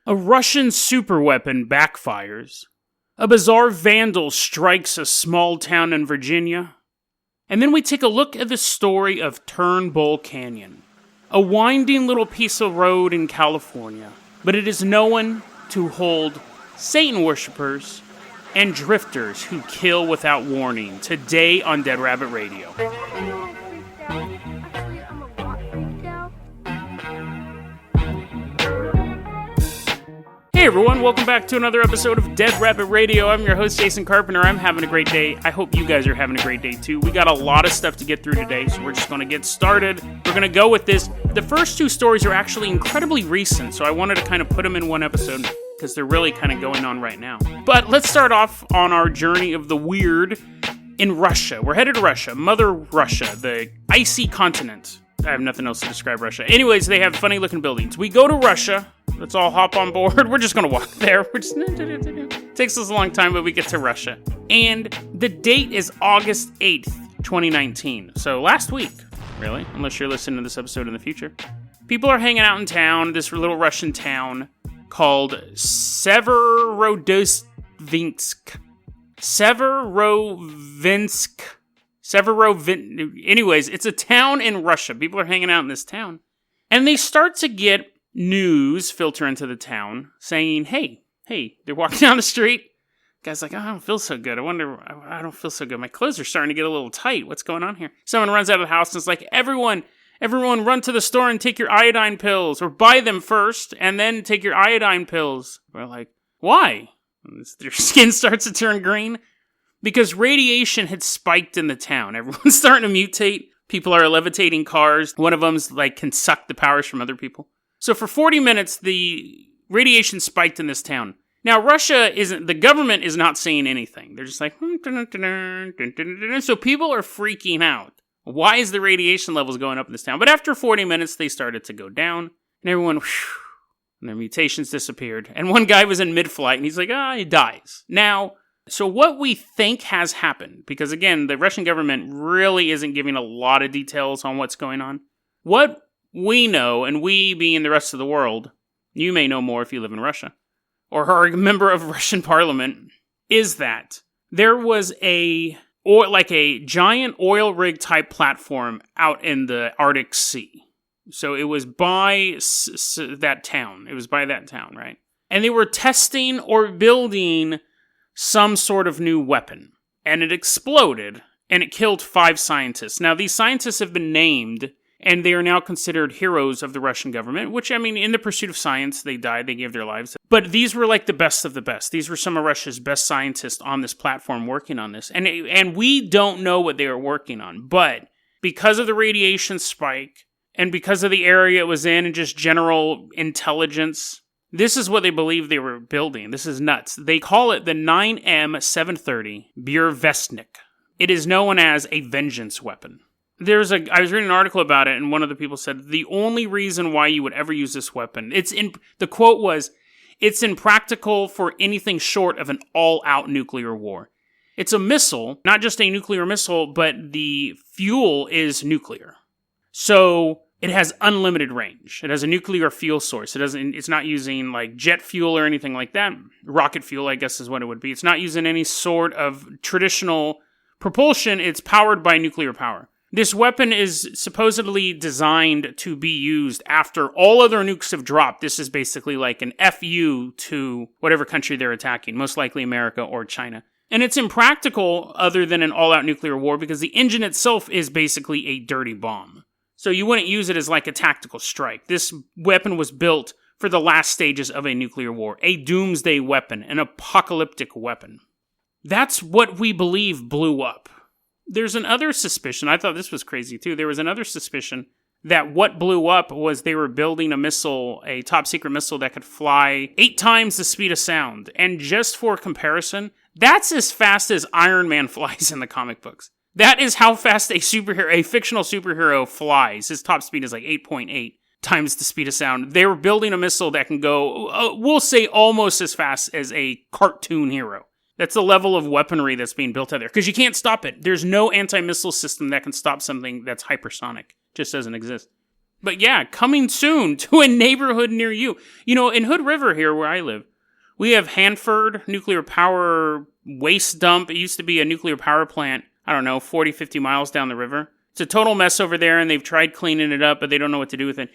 A Russian superweapon backfires. A bizarre vandal strikes a small town in Virginia. And then we take a look at the story of Turnbull Canyon, a winding little piece of road in California. But it is known to hold Satan worshippers and drifters who kill without warning. Today on Dead Rabbit Radio. Hey everyone, welcome back to another episode of Dead Rabbit Radio. I'm your host, Jason Carpenter. I'm having a great day. I hope you guys are having a great day too. We got a lot of stuff to get through today, so we're just going to get started. We're going to go with this. The first two stories are actually incredibly recent, so I wanted to kind of put them in one episode because they're really kind of going on right now. But let's start off on our journey of the weird in Russia. We're headed to Russia, Mother Russia, the icy continent. I have nothing else to describe Russia. Anyways, they have funny looking buildings. We go to Russia. Let's all hop on board. We're just going to walk there. Takes us a long time, but we get to Russia. And the date is August 8th, 2019. So last week, really, unless you're listening to this episode in the future. People are hanging out in town, this little Russian town called Severodvinsk. Anyways, it's a town in Russia. People are hanging out in this town. And they start to get news filter into the town saying, hey, they're walking down the street. Guy's like, oh, I don't feel so good. I don't feel so good. My clothes are starting to get a little tight. What's going on here? Someone runs out of the house and it's like, everyone run to the store and take your iodine pills, or buy them first and then take your iodine pills. We're like, why? Their skin starts to turn green because radiation had spiked in the town. Everyone's starting to mutate. People are levitating cars. One of them's like can suck the powers from other people. So for 40 minutes, the radiation spiked in this town. Now, the government is not saying anything. They're just like, so people are freaking out. Why is the radiation levels going up in this town? But after 40 minutes, they started to go down, and everyone, and their mutations disappeared. And one guy was in mid-flight, and he's like, he dies. Now, so what we think has happened, because again, the Russian government really isn't giving a lot of details on what's going on. What we know, and we being the rest of the world, you may know more if you live in Russia, or are a member of Russian parliament, is that there was a giant oil rig type platform out in the Arctic Sea. So it was by that town. It was by that town, right? And they were testing or building some sort of new weapon. And it exploded, and it killed 5 scientists. Now, these scientists have been named, and they are now considered heroes of the Russian government, which, I mean, in the pursuit of science, they died, they gave their lives. But these were like the best of the best. These were some of Russia's best scientists on this platform working on this. And we don't know what they were working on, but because of the radiation spike, and because of the area it was in, and just general intelligence, this is what they believe they were building. This is nuts. They call it the 9M730 Burevestnik. It is known as a vengeance weapon. I was reading an article about it, and one of the people said, the only reason why you would ever use this weapon, the quote was, it's impractical for anything short of an all-out nuclear war. It's a missile, not just a nuclear missile, but the fuel is nuclear. So it has unlimited range. It has a nuclear fuel source. It's not using like jet fuel or anything like that. Rocket fuel, I guess, is what it would be. It's not using any sort of traditional propulsion. It's powered by nuclear power. This weapon is supposedly designed to be used after all other nukes have dropped. This is basically like an FU to whatever country they're attacking, most likely America or China. And it's impractical other than an all-out nuclear war because the engine itself is basically a dirty bomb. So you wouldn't use it as like a tactical strike. This weapon was built for the last stages of a nuclear war, a doomsday weapon, an apocalyptic weapon. That's what we believe blew up. There's another suspicion. I thought this was crazy too. There was another suspicion that what blew up was they were building a missile, a top secret missile that could fly 8 times the speed of sound. And just for comparison, that's as fast as Iron Man flies in the comic books. That is how fast a fictional superhero flies. His top speed is like 8.8 times the speed of sound. They were building a missile that can go, we'll say almost as fast as a cartoon hero. That's the level of weaponry that's being built out there. Because you can't stop it. There's no anti-missile system that can stop something that's hypersonic. It just doesn't exist. But yeah, coming soon to a neighborhood near you. In Hood River here where I live, we have Hanford Nuclear Power Waste Dump. It used to be a nuclear power plant, 40, 50 miles down the river. It's a total mess over there, and they've tried cleaning it up, but they don't know what to do with it.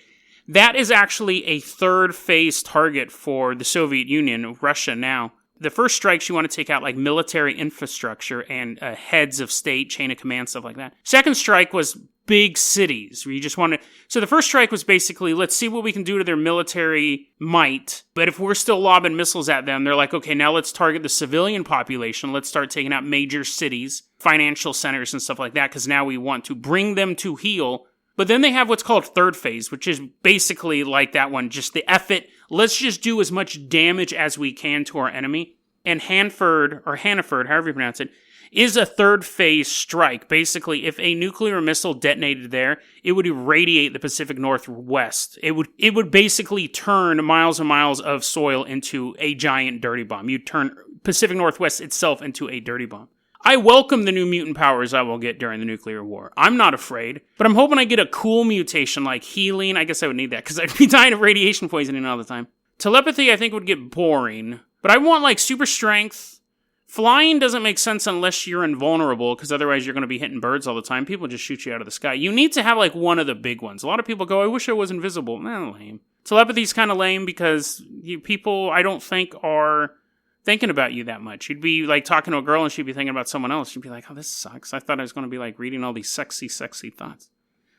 That is actually a third phase target for the Soviet Union, Russia now. The first strikes, you want to take out like military infrastructure and heads of state, chain of command, stuff like that. Second strike was big cities where you just want to... So the first strike was basically, let's see what we can do to their military might. But if we're still lobbing missiles at them, they're like, okay, now let's target the civilian population. Let's start taking out major cities, financial centers and stuff like that, because now we want to bring them to heel. But then they have what's called third phase, which is basically like that one, just the effort. Let's just do as much damage as we can to our enemy. And Hanford, however you pronounce it, is a third phase strike. Basically, if a nuclear missile detonated there, it would irradiate the Pacific Northwest. It would basically turn miles and miles of soil into a giant dirty bomb. You'd turn Pacific Northwest itself into a dirty bomb. I welcome the new mutant powers I will get during the nuclear war. I'm not afraid, but I'm hoping I get a cool mutation like healing. I guess I would need that because I'd be dying of radiation poisoning all the time. Telepathy, I think, would get boring, but I want like super strength. Flying doesn't make sense unless you're invulnerable, because otherwise you're going to be hitting birds all the time. People just shoot you out of the sky. You need to have like one of the big ones. A lot of people go, I wish I was invisible. Lame. Telepathy's kind of lame because people, I don't think, are thinking about you that much. You'd be like talking to a girl and she'd be thinking about someone else. You'd be like, oh, this sucks. I thought I was going to be like reading all these sexy thoughts.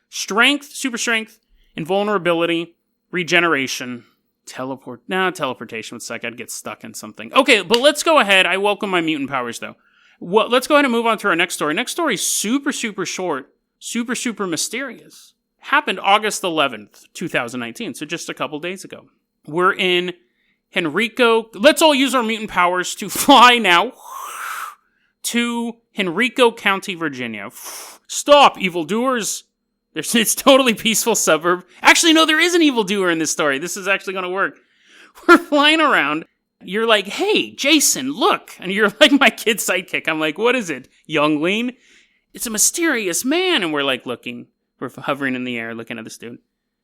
Strength, super strength, invulnerability, regeneration, teleportation would suck. I'd get stuck in something. Okay, but let's go ahead. I welcome my mutant powers though. Well, let's go ahead and move on to our next story. Next story is super short, super mysterious. Happened August 11th, 2019. So just a couple days ago. We're in Henrico. Let's all use our mutant powers to fly now to Henrico County, Virginia. Stop, evildoers. It's totally peaceful suburb. Actually, no, there is an evildoer in this story. This is actually going to work. We're flying around. You're like, hey, Jason, look. And you're like my kid's sidekick. I'm like, what is it, youngling? It's a mysterious man. And we're like looking. We're hovering in the air looking at this dude.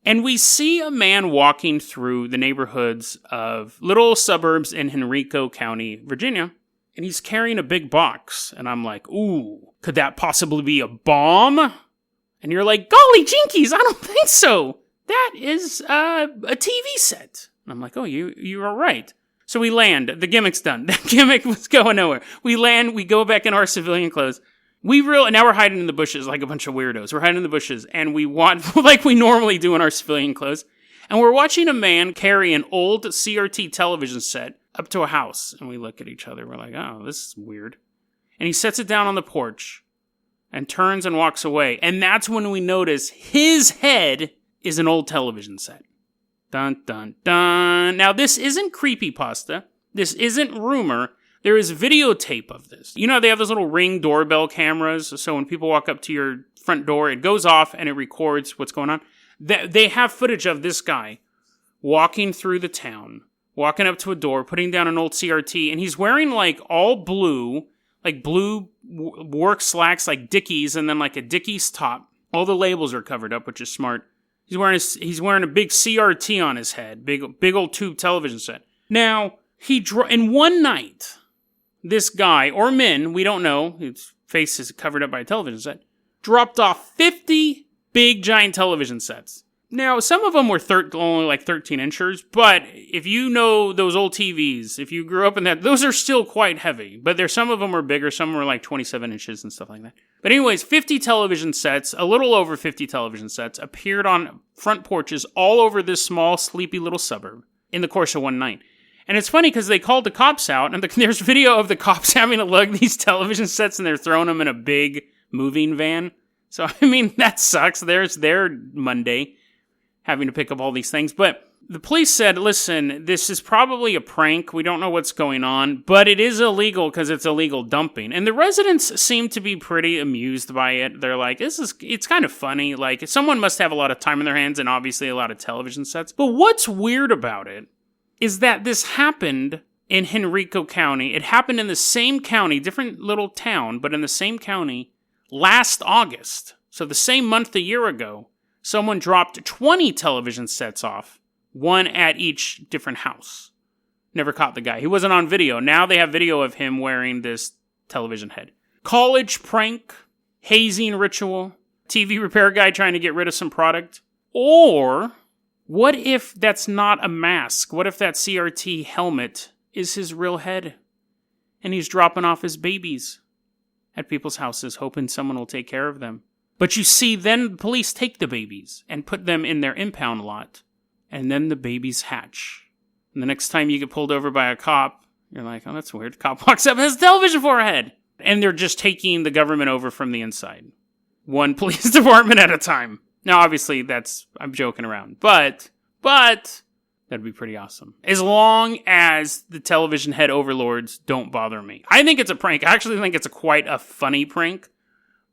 And we see a man walking through the neighborhoods of little suburbs in Henrico County, Virginia. And he's carrying a big box. And I'm like, ooh, could that possibly be a bomb? And you're like, golly jinkies, I don't think so. That is a TV set. And I'm like, oh, you are right. So we land. The gimmick's done. The gimmick was going nowhere. We land. We go back in our civilian clothes. Now we're hiding in the bushes like a bunch of weirdos. We're hiding in the bushes. And we want, like we normally do in our civilian clothes. And we're watching a man carry an old CRT television set up to a house. And we look at each other. We're like, oh, this is weird. And he sets it down on the porch and turns and walks away. And that's when we notice his head is an old television set. Dun, dun, dun. Now, this isn't creepypasta. This isn't rumor. There is videotape of this. You know, they have those little Ring doorbell cameras. So when people walk up to your front door, it goes off and it records what's going on. They have footage of this guy walking through the town, walking up to a door, putting down an old CRT, and he's wearing like all blue, like blue work slacks, like Dickies, and then like a Dickies top. All the labels are covered up, which is smart. He's wearing a big CRT on his head, big old tube television set. Now, in one night, this guy, or men, we don't know, his face is covered up by a television set, dropped off 50 big giant television sets. Now, some of them were only like 13 inches, but if you know those old TVs, if you grew up in that, those are still quite heavy. But some of them were bigger, some were like 27 inches and stuff like that. But anyways, 50 television sets, a little over 50 television sets, appeared on front porches all over this small, sleepy little suburb in the course of one night. And it's funny because they called the cops out, and there's video of the cops having to lug these television sets, and they're throwing them in a big moving van. So, I mean, that sucks. There's their Monday, having to pick up all these things. But the police said, listen, this is probably a prank. We don't know what's going on, but it is illegal because it's illegal dumping. And the residents seem to be pretty amused by it. They're like, it's kind of funny. Like, someone must have a lot of time on their hands and obviously a lot of television sets. But what's weird about it is that this happened in Henrico County. It happened in the same county, different little town, but in the same county last August. So the same month a year ago. someone dropped 20 television sets off, one at each different house. Never caught the guy. He wasn't on video. Now they have video of him wearing this television head. College prank, hazing ritual, TV repair guy trying to get rid of some product. Or, what if that's not a mask? What if that CRT helmet is his real head? And he's dropping off his babies at people's houses, hoping someone will take care of them. But you see, then the police take the babies and put them in their impound lot. And then the babies hatch. And the next time you get pulled over by a cop, you're like, oh, that's weird. The cop walks up and has a television for a head. And they're just taking the government over from the inside. One police department at a time. Now, obviously, I'm joking around. But, that'd be pretty awesome. As long as the television head overlords don't bother me. I think it's a prank. I actually think it's quite a funny prank.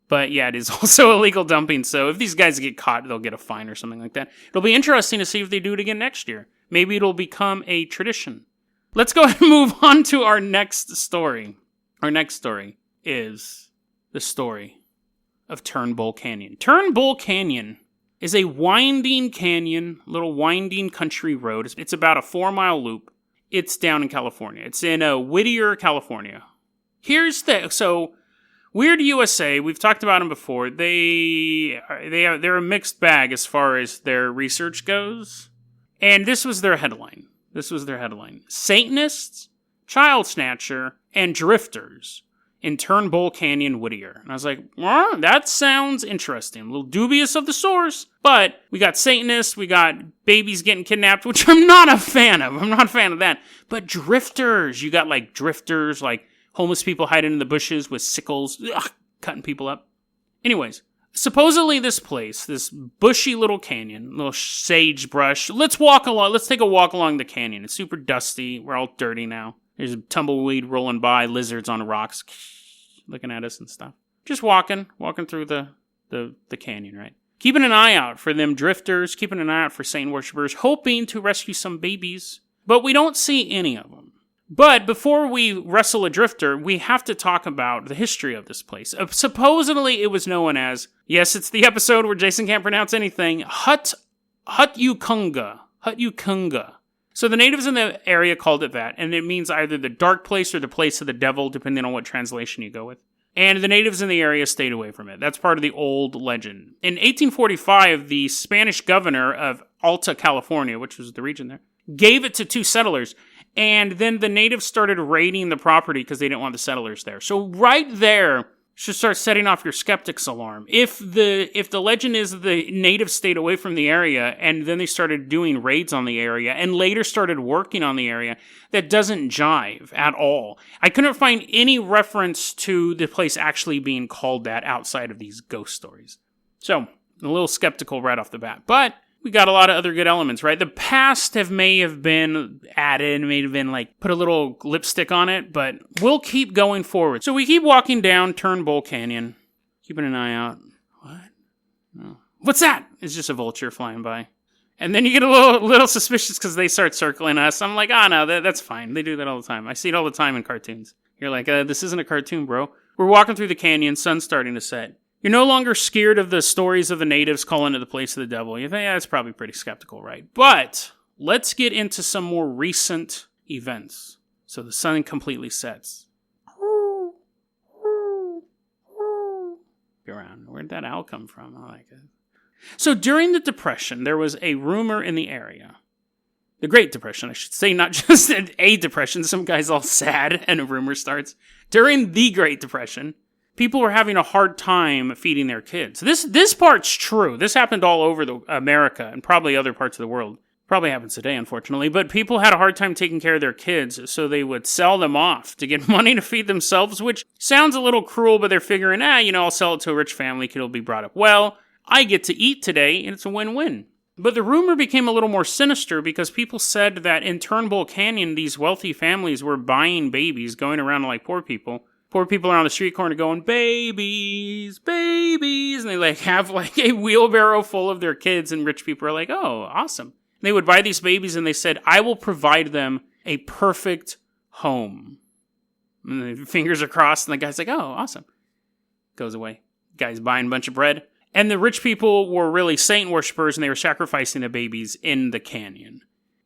But yeah, it is also illegal dumping. So if these guys get caught, they'll get a fine or something like that. It'll be interesting to see if they do it again next year. Maybe it'll become a tradition. Let's go ahead and move on to our next story. Our next story is the story of Turnbull Canyon. Turnbull Canyon is a winding canyon, little winding country road. It's about a 4-mile loop. It's down in California. It's in Whittier, California. So Weird USA, we've talked about them before. They're a mixed bag as far as their research goes. And this was their headline. Satanists, child snatcher, and drifters in Turnbull Canyon, Whittier. And I was like, well, that sounds interesting. A little dubious of the source, but we got Satanists, we got babies getting kidnapped, which I'm not a fan of. I'm not a fan of that. But drifters, you got like drifters, like homeless people hiding in the bushes with sickles, cutting people up. Anyways, supposedly this place, this bushy little canyon, little sagebrush. Let's take a walk along the canyon. It's super dusty. We're all dirty now. There's a tumbleweed rolling by, lizards on the rocks looking at us and stuff. Just walking through the canyon, right? Keeping an eye out for them drifters, keeping an eye out for Satan worshippers, hoping to rescue some babies. But we don't see any of them. But before we wrestle a drifter, we have to talk about the history of this place. Supposedly, it was known as, yes, it's the episode where Jason can't pronounce anything, Hutyukunga. So the natives in the area called it that, and it means either the dark place or the place of the devil, depending on what translation you go with. And the natives in the area stayed away from it. That's part of the old legend. In 1845, the Spanish governor of Alta California, which was the region there, gave it to 2 settlers. And then the natives started raiding the property because they didn't want the settlers there. So right there should start setting off your skeptic's alarm. If the legend is the natives stayed away from the area and then they started doing raids on the area and later started working on the area, that doesn't jive at all. I couldn't find any reference to the place actually being called that outside of these ghost stories. So, a little skeptical right off the bat. But we got a lot of other good elements, right? The past may have been added, may have been like put a little lipstick on it, but we'll keep going forward. So we keep walking down Turnbull Canyon, keeping an eye out. What? No. What's that? It's just a vulture flying by. And then you get a little suspicious because they start circling us. I'm like, no, that's fine. They do that all the time. I see it all the time in cartoons. You're like, this isn't a cartoon, bro. We're walking through the canyon, sun's starting to set. You're no longer scared of the stories of the natives calling it the place of the devil. You think, that's probably pretty skeptical, right? But let's get into some more recent events. So the sun completely sets. Go around. Where'd that owl come from? I like it. So during the Depression, there was a rumor in the area. The Great Depression, I should say, not just a depression. Some guy's all sad and a rumor starts. During the Great Depression, people were having a hard time feeding their kids. This part's true. This happened all over America and probably other parts of the world. Probably happens today, unfortunately. But people had a hard time taking care of their kids, so they would sell them off to get money to feed themselves, which sounds a little cruel, but they're figuring, I'll sell it to a rich family, kid will be brought up well. I get to eat today, and it's a win-win. But the rumor became a little more sinister because people said that in Turnbull Canyon, these wealthy families were buying babies, going around like poor people. Poor people are on the street corner going, babies, babies. And they have a wheelbarrow full of their kids. And rich people are like, oh, awesome. And they would buy these babies and they said, I will provide them a perfect home. And the fingers are crossed and the guy's like, oh, awesome. Goes away. Guy's buying a bunch of bread. And the rich people were really Satan worshippers, and they were sacrificing the babies in the canyon.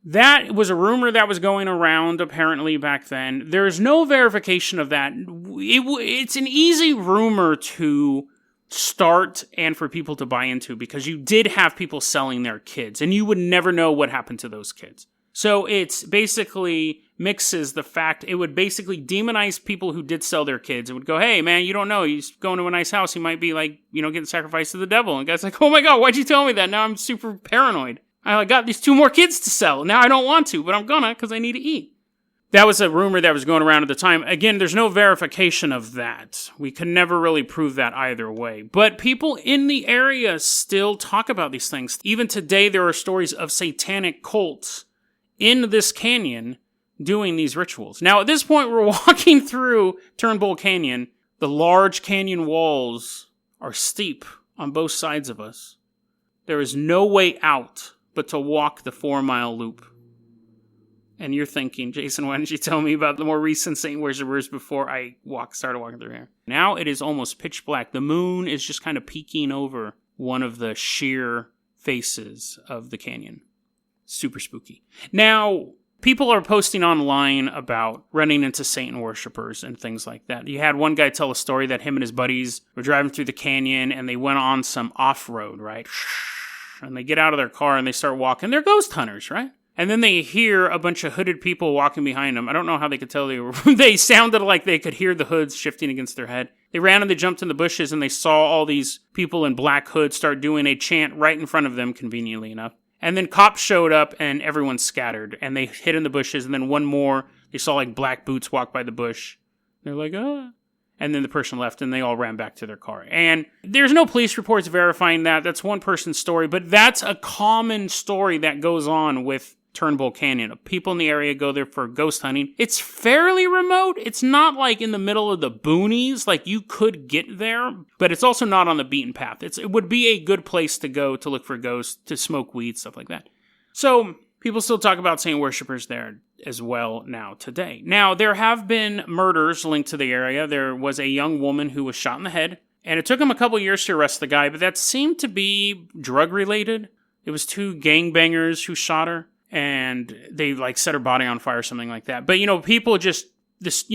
That was a rumor that was going around, apparently, back then. There's no verification of that. It's an easy rumor to start and for people to buy into, because you did have people selling their kids, and you would never know what happened to those kids. So it's basically mixes the fact, it would basically demonize people who did sell their kids. It would go, hey, man, you don't know. He's going to a nice house. He might be like, getting sacrificed to the devil. And the guy's like, oh my God, why'd you tell me that? Now I'm super paranoid. I got these 2 more kids to sell. Now I don't want to, but I'm gonna because I need to eat. That was a rumor that was going around at the time. Again, there's no verification of that. We could never really prove that either way. But people in the area still talk about these things. Even today, there are stories of satanic cults in this canyon doing these rituals. Now, at this point, we're walking through Turnbull Canyon. The large canyon walls are steep on both sides of us. There is no way out but to walk the 4-mile loop. And you're thinking, Jason, why didn't you tell me about the more recent Satan worshippers before I started walking through here? Now it is almost pitch black. The moon is just kind of peeking over one of the sheer faces of the canyon. Super spooky. Now, people are posting online about running into Satan worshippers and things like that. You had one guy tell a story that him and his buddies were driving through the canyon and they went on some off-road, right? And they get out of their car and they start walking. They're ghost hunters, right? And then they hear a bunch of hooded people walking behind them. I don't know how they could tell they sounded like they could hear the hoods shifting against their head. They ran and they jumped in the bushes and they saw all these people in black hoods start doing a chant right in front of them, conveniently enough. And then cops showed up and everyone scattered and they hid in the bushes. And then one more, they saw like black boots walk by the bush. They're like, ah. And then the person left and they all ran back to their car. And there's no police reports verifying that. That's one person's story. But that's a common story that goes on with Turnbull Canyon. People in the area go there for ghost hunting. It's fairly remote. It's not like in the middle of the boonies. Like you could get there, but it's also not on the beaten path. It would be a good place to go to look for ghosts, to smoke weed, stuff like that. So people still talk about Satan worshippers there as well now today. Now, there have been murders linked to the area. There was a young woman who was shot in the head, and it took them a couple years to arrest the guy, but that seemed to be drug-related. It was 2 gangbangers who shot her, and they set her body on fire or something like that. But, people just,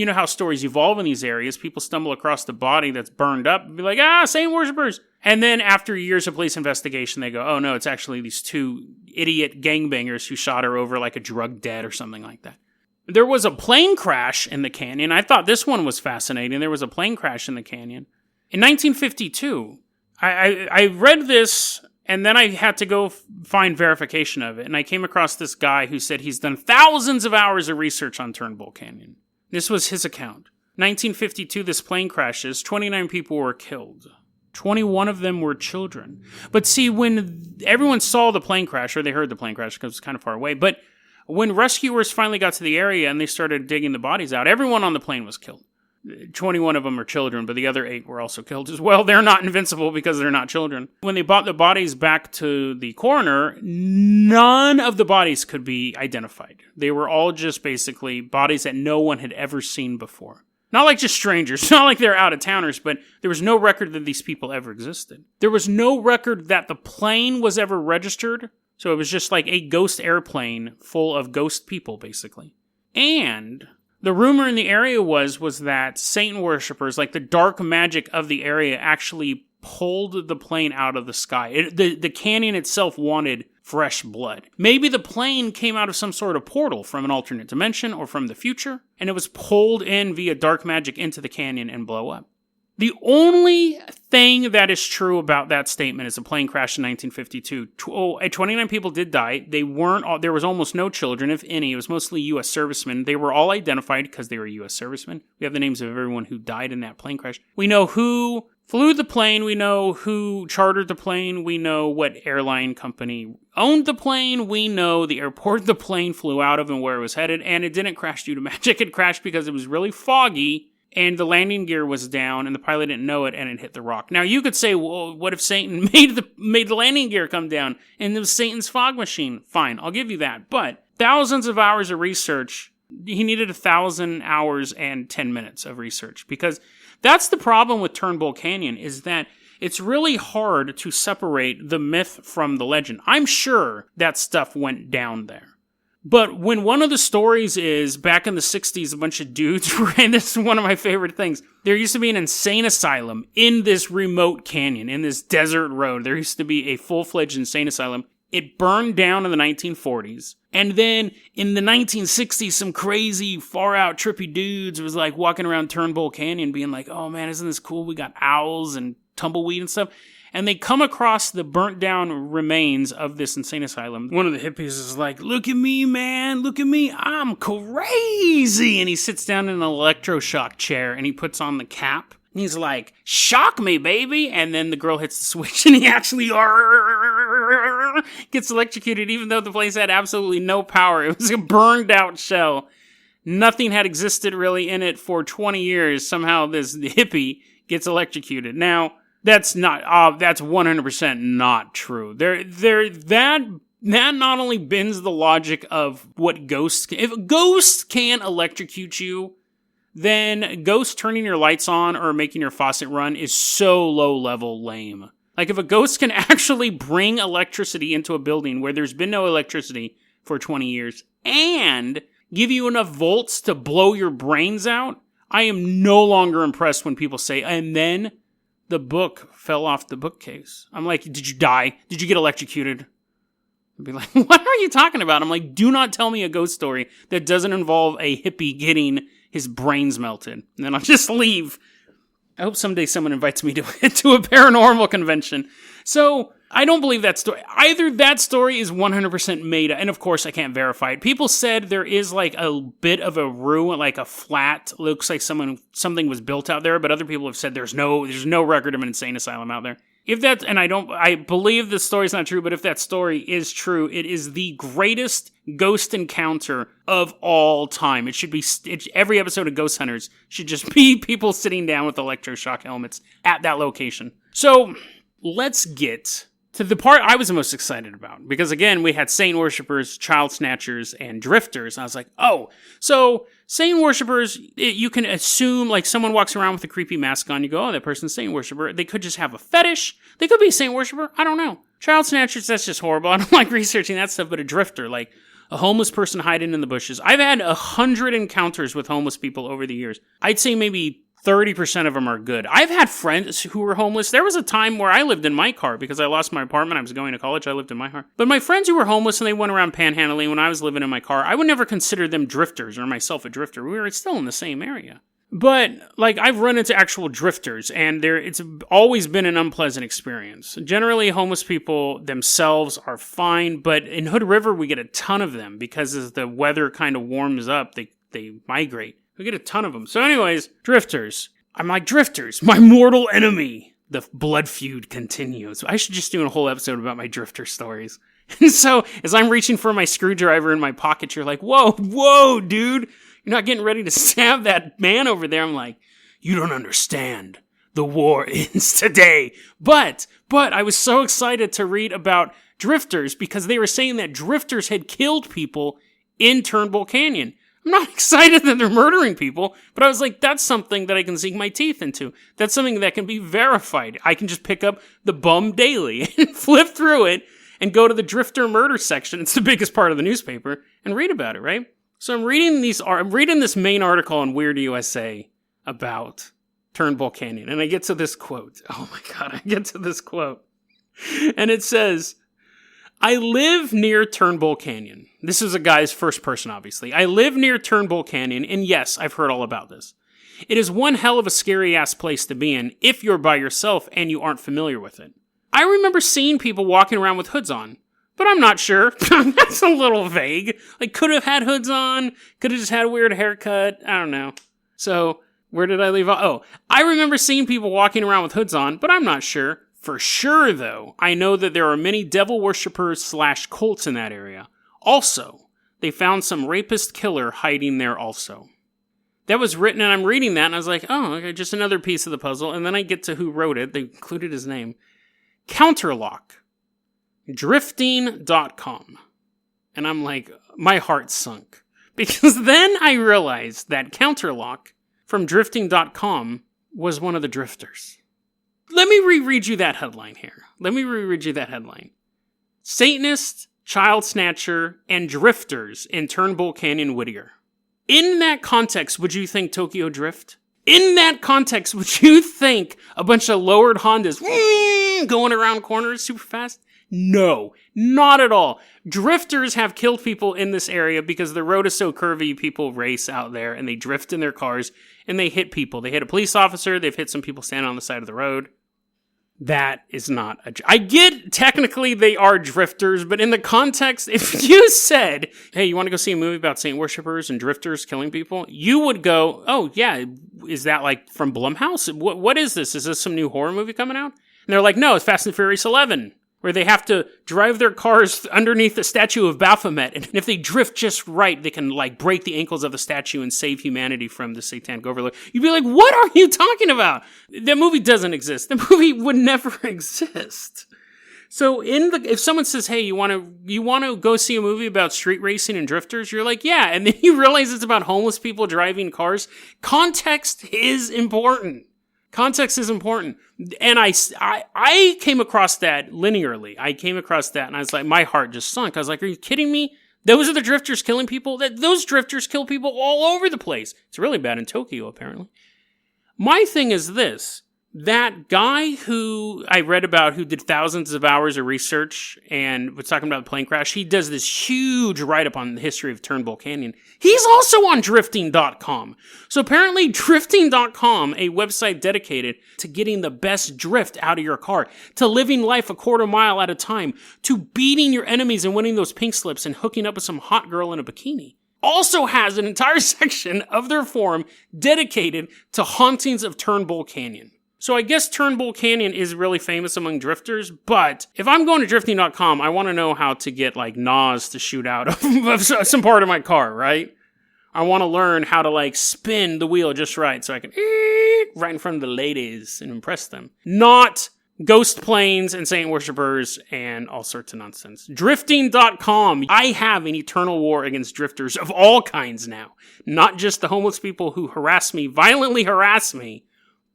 how stories evolve in these areas. People stumble across the body that's burned up and be like, Satan worshippers. And then after years of police investigation, they go, oh no, it's actually these 2 idiot gangbangers who shot her over like a drug debt or something like that. There was a plane crash in the canyon. I thought this one was fascinating. There was a plane crash in the canyon. In 1952, I read this and then I had to go find verification of it. And I came across this guy who said he's done thousands of hours of research on Turnbull Canyon. This was his account. 1952, this plane crashes. 29 people were killed. 21 of them were children. But see, when everyone saw the plane crash, or they heard the plane crash because it's kind of far away, but when rescuers finally got to the area and they started digging the bodies out, everyone on the plane was killed. 21 of them are children, but the other 8 were also killed as well. They're not invincible because they're not children. When they brought the bodies back to the coroner, none of the bodies could be identified. They were all just basically bodies that no one had ever seen before. Not like just strangers, not like they're out-of-towners, but there was no record that these people ever existed. There was no record that the plane was ever registered, so it was just like a ghost airplane full of ghost people, basically. And the rumor in the area was that Satan worshippers, like the dark magic of the area, actually pulled the plane out of the sky. The canyon itself wanted fresh blood. Maybe the plane came out of some sort of portal from an alternate dimension or from the future, and it was pulled in via dark magic into the canyon and blow up. The only thing that is true about that statement is a plane crash in 1952. 29 people did die. There was almost no children, if any. It was mostly U.S. servicemen. They were all identified because they were U.S. servicemen. We have the names of everyone who died in that plane crash. We know who flew the plane. We know who chartered the plane. We know what airline company owned the plane. We know the airport the plane flew out of and where it was headed. And it didn't crash due to magic. It crashed because it was really foggy and the landing gear was down and the pilot didn't know it and it hit the rock. Now you could say, well, what if Satan made the landing gear come down and it was Satan's fog machine? Fine, I'll give you that. But thousands of hours of research, he needed 1,000 hours and 10 minutes of research because that's the problem with Turnbull Canyon is that it's really hard to separate the myth from the legend. I'm sure that stuff went down there. But when one of the stories is, back in the 60s, a bunch of dudes ran, this is one of my favorite things. There used to be an insane asylum in this remote canyon, in this desert road. There used to be a full-fledged insane asylum. It burned down in the 1940s. And then in the 1960s, some crazy, far-out, trippy dudes was like walking around Turnbull Canyon being like, oh man, isn't this cool? We got owls and tumbleweed and stuff. And they come across the burnt down remains of this insane asylum. One of the hippies is like, look at me, man, look at me, I'm crazy. And he sits down in an electroshock chair and he puts on the cap. And he's like, shock me, baby. And then the girl hits the switch and he actually gets electrocuted, even though the place had absolutely no power. It was a burned out shell. Nothing had existed really in it for 20 years. Somehow this hippie gets electrocuted. Now, that's 100% not true. That not only bends the logic of what ghosts can. If ghosts can electrocute you, then ghosts turning your lights on or making your faucet run is so low-level lame. Like, if a ghost can actually bring electricity into a building where there's been no electricity for 20 years and give you enough volts to blow your brains out, I am no longer impressed when people say, and then the book fell off the bookcase. I'm like, did you die? Did you get electrocuted? I'd be like, what are you talking about? I'm like, do not tell me a ghost story that doesn't involve a hippie getting his brains melted. And then I'll just leave. I hope someday someone invites me to a paranormal convention. So, I don't believe that story. Either that story is 100% made up, and of course I can't verify it. People said there is like a bit of a ruin, like a flat, looks like something was built out there, but other people have said there's no record of an insane asylum out there. If that, and I believe the story's not true, but if that story is true, it is the greatest ghost encounter of all time. It should be, every episode of Ghost Hunters should just be people sitting down with electroshock helmets at that location. So, let's get to the part I was the most excited about. Because again, we had saint worshippers, child snatchers, and drifters. And I was like, oh, so saint worshippers, you can assume like someone walks around with a creepy mask on, you go, oh, that person's a saint worshipper. They could just have a fetish. They could be a saint worshipper. I don't know. Child snatchers, that's just horrible. I don't like researching that stuff, but a drifter, like a homeless person hiding in the bushes. I've had 100 encounters with homeless people over the years. I'd say maybe 30% of them are good. I've had friends who were homeless. There was a time where I lived in my car because I lost my apartment. I was going to college. I lived in my car. But my friends who were homeless and they went around panhandling when I was living in my car, I would never consider them drifters or myself a drifter. We were still in the same area. But, like, I've run into actual drifters, and it's always been an unpleasant experience. Generally, homeless people themselves are fine, but in Hood River, we get a ton of them because as the weather kind of warms up, they migrate. We get a ton of them. So anyways, drifters. I'm like, drifters, my mortal enemy. The blood feud continues. I should just do a whole episode about my drifter stories. And so, as I'm reaching for my screwdriver in my pocket, you're like, whoa, dude. You're not getting ready to stab that man over there. I'm like, you don't understand. The war ends today. But I was so excited to read about drifters because they were saying that drifters had killed people in Turnbull Canyon. I'm not excited that they're murdering people, but I was like, that's something that I can sink my teeth into. That's something that can be verified. I can just pick up the Bum Daily and flip through it and go to the drifter murder section. It's the biggest part of the newspaper and read about it, right? So I'm reading this main article on Weird USA about Turnbull Canyon, and I get to this quote. Oh my God, I get to this quote. And it says, I live near Turnbull Canyon. This is a guy's first person, obviously. I live near Turnbull Canyon, and yes, I've heard all about this. It is one hell of a scary-ass place to be in if you're by yourself and you aren't familiar with it. I remember seeing people walking around with hoods on, but I'm not sure. That's a little vague. Like, could have had hoods on, could have just had a weird haircut. I don't know. So, where did I leave off? Oh, I remember seeing people walking around with hoods on, but I'm not sure. For sure, though, I know that there are many devil worshippers / cults in that area. Also, they found some rapist killer hiding there also. That was written, and I'm reading that, and I was like, oh, okay, just another piece of the puzzle. And then I get to who wrote it. They included his name. Counterlock. Drifting.com. And I'm like, my heart sunk. Because then I realized that Counterlock from Drifting.com was one of the drifters. Let me reread you that headline here. Satanists, child snatcher, and drifters in Turnbull Canyon, Whittier. In that context, would you think Tokyo Drift? In that context, would you think a bunch of lowered Hondas going around corners super fast? No, not at all. Drifters have killed people in this area because the road is so curvy, people race out there and they drift in their cars and they hit people. They hit a police officer, they've hit some people standing on the side of the road. That is not I get technically they are drifters, but in the context, if you said, hey, you want to go see a movie about saint worshippers and drifters killing people? You would go, oh yeah, is that like from Blumhouse? What is this? Is this some new horror movie coming out? And they're like, no, it's Fast and Furious 11. Where they have to drive their cars underneath the statue of Baphomet, and if they drift just right, they can, like, break the ankles of the statue and save humanity from the satanic overlord. You'd be like, what are you talking about? That movie doesn't exist. The movie would never exist. So if someone says, hey, you want to go see a movie about street racing and drifters? You're like, yeah, and then you realize it's about homeless people driving cars. Context is important. Context is important. And I came across that linearly. I came across that and I was like, my heart just sunk. I was like, are you kidding me? Those are the drifters killing people? Those drifters kill people all over the place. It's really bad in Tokyo, apparently. My thing is this. That guy who I read about who did thousands of hours of research and was talking about the plane crash, he does this huge write-up on the history of Turnbull Canyon. He's also on drifting.com. So apparently drifting.com, a website dedicated to getting the best drift out of your car, to living life a quarter mile at a time, to beating your enemies and winning those pink slips and hooking up with some hot girl in a bikini, also has an entire section of their forum dedicated to hauntings of Turnbull Canyon. So I guess Turnbull Canyon is really famous among drifters, but if I'm going to drifting.com, I want to know how to get, like, NOS to shoot out of some part of my car, right? I want to learn how to, like, spin the wheel just right so I can right in front of the ladies and impress them. Not ghost planes and saint worshippers and all sorts of nonsense. Drifting.com. I have an eternal war against drifters of all kinds now. Not just the homeless people who violently harass me,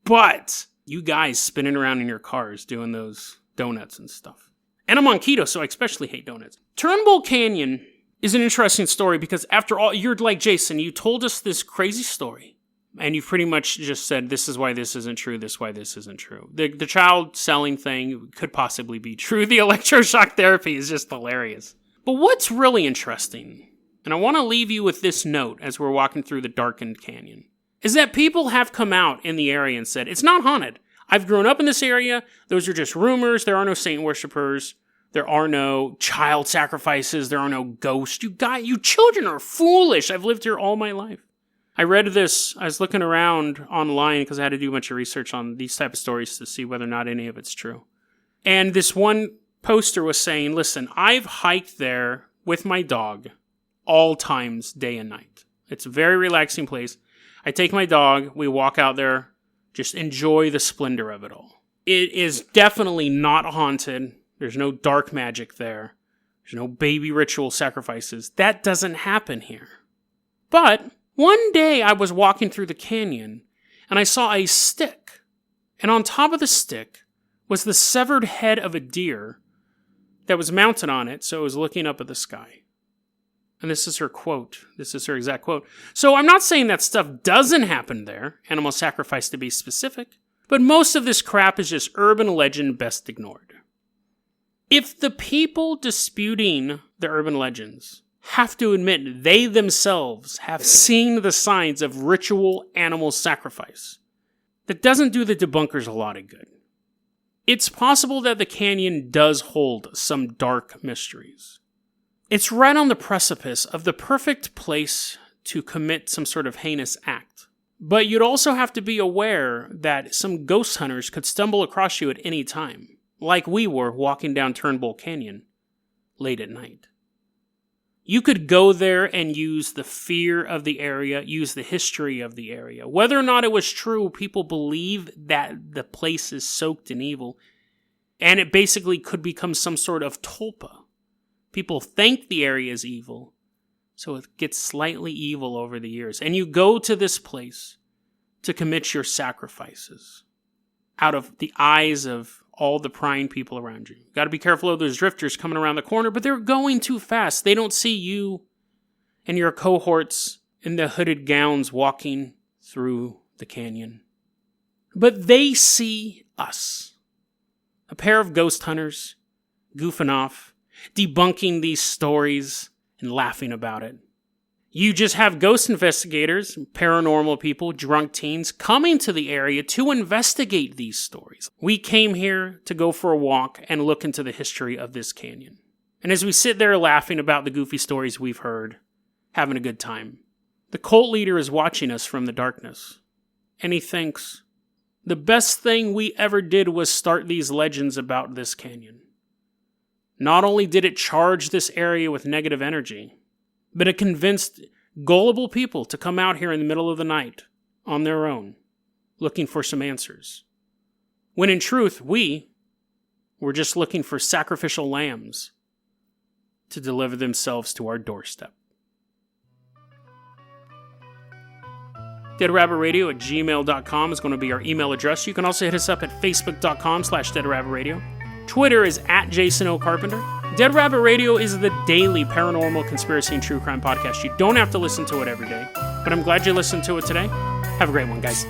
but you guys spinning around in your cars doing those donuts and stuff. And I'm on keto, so I especially hate donuts. Turnbull Canyon is an interesting story because after all, you're like, Jason, you told us this crazy story. And you've pretty much just said, this is why this isn't true, this is why this isn't true. The child selling thing could possibly be true. The electroshock therapy is just hilarious. But what's really interesting, and I want to leave you with this note as we're walking through the darkened canyon, is that people have come out in the area and said, it's not haunted. I've grown up in this area. Those are just rumors. There are no saint worshippers. There are no child sacrifices. There are no ghosts. You children are foolish. I've lived here all my life. I read this. I was looking around online because I had to do a bunch of research on these type of stories to see whether or not any of it's true. And this one poster was saying, listen, I've hiked there with my dog all times, day and night. It's a very relaxing place. I take my dog, we walk out there, just enjoy the splendor of it all. It is definitely not haunted. There's no dark magic there. There's no baby ritual sacrifices. That doesn't happen here. But one day I was walking through the canyon and I saw a stick. And on top of the stick was the severed head of a deer that was mounted on it, so it was looking up at the sky. And this is her quote. This is her exact quote. So I'm not saying that stuff doesn't happen there, animal sacrifice to be specific, but most of this crap is just urban legend best ignored. If the people disputing the urban legends have to admit they themselves have seen the signs of ritual animal sacrifice, that doesn't do the debunkers a lot of good. It's possible that the canyon does hold some dark mysteries. It's right on the precipice of the perfect place to commit some sort of heinous act. But you'd also have to be aware that some ghost hunters could stumble across you at any time, like we were walking down Turnbull Canyon late at night. You could go there and use the fear of the area, use the history of the area. Whether or not it was true, people believe that the place is soaked in evil, and it basically could become some sort of tulpa. People think the area is evil, so it gets slightly evil over the years. And you go to this place to commit your sacrifices. out of the eyes of all the prying people around you. Got to be careful of those drifters coming around the corner, but they're going too fast. They don't see you and your cohorts in the hooded gowns walking through the canyon. But they see us. A pair of ghost hunters goofing off, debunking these stories and laughing about it. You just have ghost investigators, paranormal people, drunk teens coming to the area to investigate these stories. We came here to go for a walk and look into the history of this canyon. And as we sit there laughing about the goofy stories we've heard, having a good time, the cult leader is watching us from the darkness. And he thinks, the best thing we ever did was start these legends about this canyon. Not only did it charge this area with negative energy, but it convinced gullible people to come out here in the middle of the night on their own, looking for some answers. When in truth, we were just looking for sacrificial lambs to deliver themselves to our doorstep. DeadRabbitRadio@gmail.com is going to be our email address. You can also hit us up at Facebook.com/DeadRabbitRadio. Twitter is @JasonOCarpenter. Dead Rabbit Radio is the daily paranormal conspiracy and true crime podcast. You don't have to listen to it every day, but I'm glad you listened to it today. Have a great one, guys.